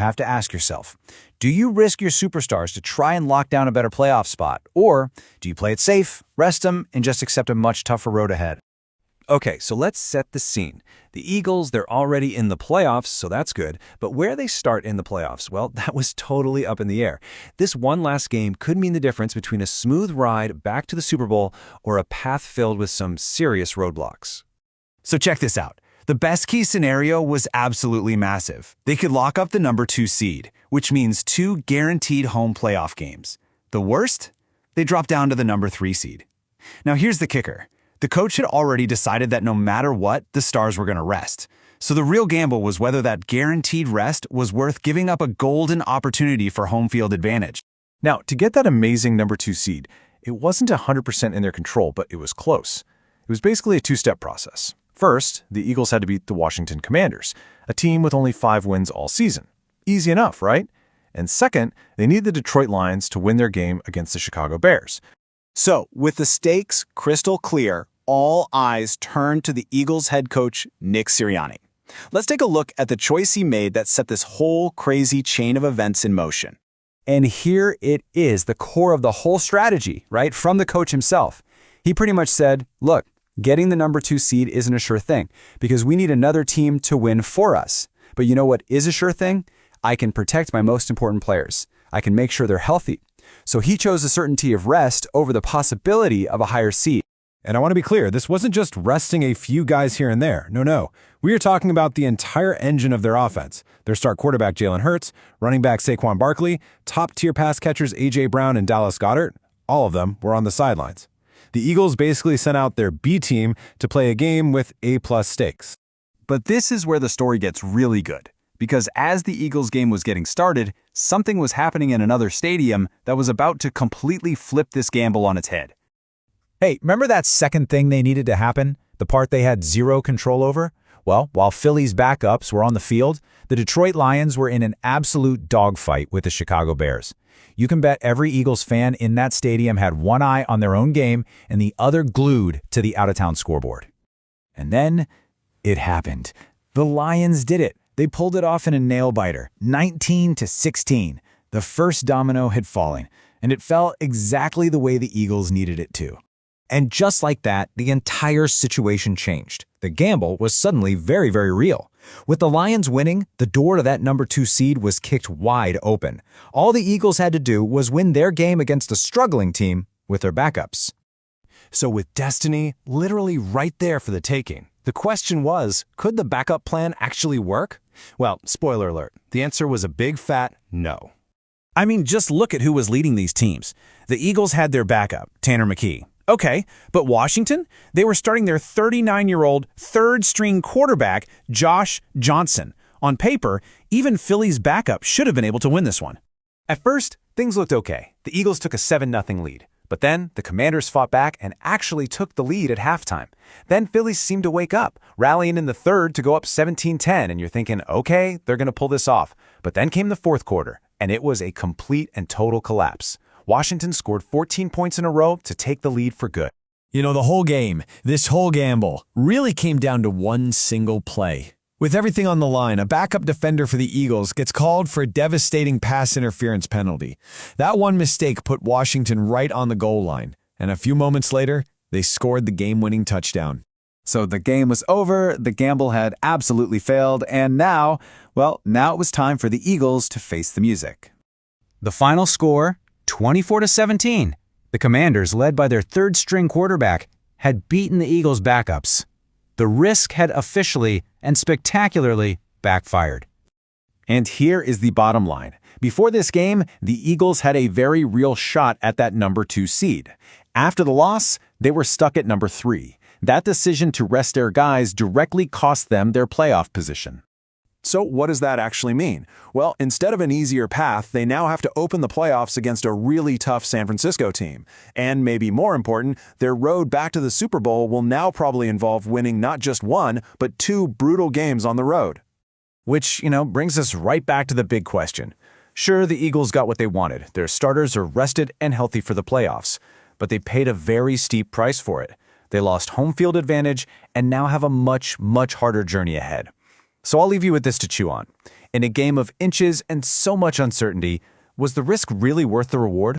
have to ask yourself, do you risk your superstars to try and lock down a better playoff spot? Or do you play it safe, rest them, and just accept a much tougher road ahead? Okay, so let's set the scene. The Eagles, they're already in the playoffs, so that's good. But where they start in the playoffs, well, that was totally up in the air. This one last game could mean the difference between a smooth ride back to the Super Bowl or a path filled with some serious roadblocks. So check this out. The best-case scenario was absolutely massive. They could lock up the number 2 seed, which means 2 guaranteed home playoff games. The worst? They dropped down to the number 3 seed. Now here's the kicker. The coach had already decided that no matter what, the Stars were going to rest. So the real gamble was whether that guaranteed rest was worth giving up a golden opportunity for home field advantage. Now, to get that amazing number 2 seed, it wasn't 100% in their control, but it was close. It was basically a 2-step process. First, the Eagles had to beat the Washington Commanders, a team with only 5 wins all season. Easy enough, right? And second, they need the Detroit Lions to win their game against the Chicago Bears. So, with the stakes crystal clear, all eyes turned to the Eagles head coach, Nick Sirianni. Let's take a look at the choice he made that set this whole crazy chain of events in motion. And here it is, the core of the whole strategy, right, from the coach himself. He pretty much said, look, getting the number 2 seed isn't a sure thing because we need another team to win for us. But you know what is a sure thing? I can protect my most important players. I can make sure they're healthy. So he chose the certainty of rest over the possibility of a higher seed. And I want to be clear, this wasn't just resting a few guys here and there. No. We are talking about the entire engine of their offense. Their star quarterback, Jalen Hurts, running back Saquon Barkley, top-tier pass catchers A.J. Brown and Dallas Goedert, all of them were on the sidelines. The Eagles basically sent out their B team to play a game with A-plus stakes. But this is where the story gets really good. Because as the Eagles game was getting started, something was happening in another stadium that was about to completely flip this gamble on its head. Hey, remember that second thing they needed to happen? The part they had zero control over? Well, while Philly's backups were on the field, the Detroit Lions were in an absolute dogfight with the Chicago Bears. You can bet every Eagles fan in that stadium had one eye on their own game and the other glued to the out-of-town scoreboard. And then it happened. The Lions did it. They pulled it off in a nail-biter, 19-16. The first domino had fallen, and it fell exactly the way the Eagles needed it to. And just like that, the entire situation changed. The gamble was suddenly very, very real. With the Lions winning, the door to that number 2 seed was kicked wide open. All the Eagles had to do was win their game against a struggling team with their backups. So with destiny literally right there for the taking, the question was, could the backup plan actually work? Well, spoiler alert, the answer was a big fat no. I mean, just look at who was leading these teams. The Eagles had their backup, Tanner McKee. Okay, but Washington? They were starting their 39-year-old third-string quarterback, Josh Johnson. On paper, even Philly's backup should have been able to win this one. At first, things looked okay. The Eagles took a 7-0 lead. But then the Commanders fought back and actually took the lead at halftime. Then Philly seemed to wake up, rallying in the third to go up 17-10, and you're thinking, okay, they're going to pull this off. But then came the fourth quarter, and it was a complete and total collapse. Washington scored 14 points in a row to take the lead for good. You know, the whole game, this whole gamble, really came down to one single play. With everything on the line, a backup defender for the Eagles gets called for a devastating pass interference penalty. That one mistake put Washington right on the goal line, and a few moments later, they scored the game-winning touchdown. So the game was over, the gamble had absolutely failed, and now it was time for the Eagles to face the music. The final score, 24-17. The Commanders, led by their third-string quarterback, had beaten the Eagles' backups. The risk had officially and spectacularly backfired. And here is the bottom line. Before this game, the Eagles had a very real shot at that number 2 seed. After the loss, they were stuck at number 3. That decision to rest their guys directly cost them their playoff position. So what does that actually mean? Well, instead of an easier path, they now have to open the playoffs against a really tough San Francisco team. And maybe more important, their road back to the Super Bowl will now probably involve winning not just 1, but 2 brutal games on the road. Which, brings us right back to the big question. Sure, the Eagles got what they wanted. Their starters are rested and healthy for the playoffs. But they paid a very steep price for it. They lost home field advantage and now have a much, much harder journey ahead. So I'll leave you with this to chew on. In a game of inches and so much uncertainty, was the risk really worth the reward?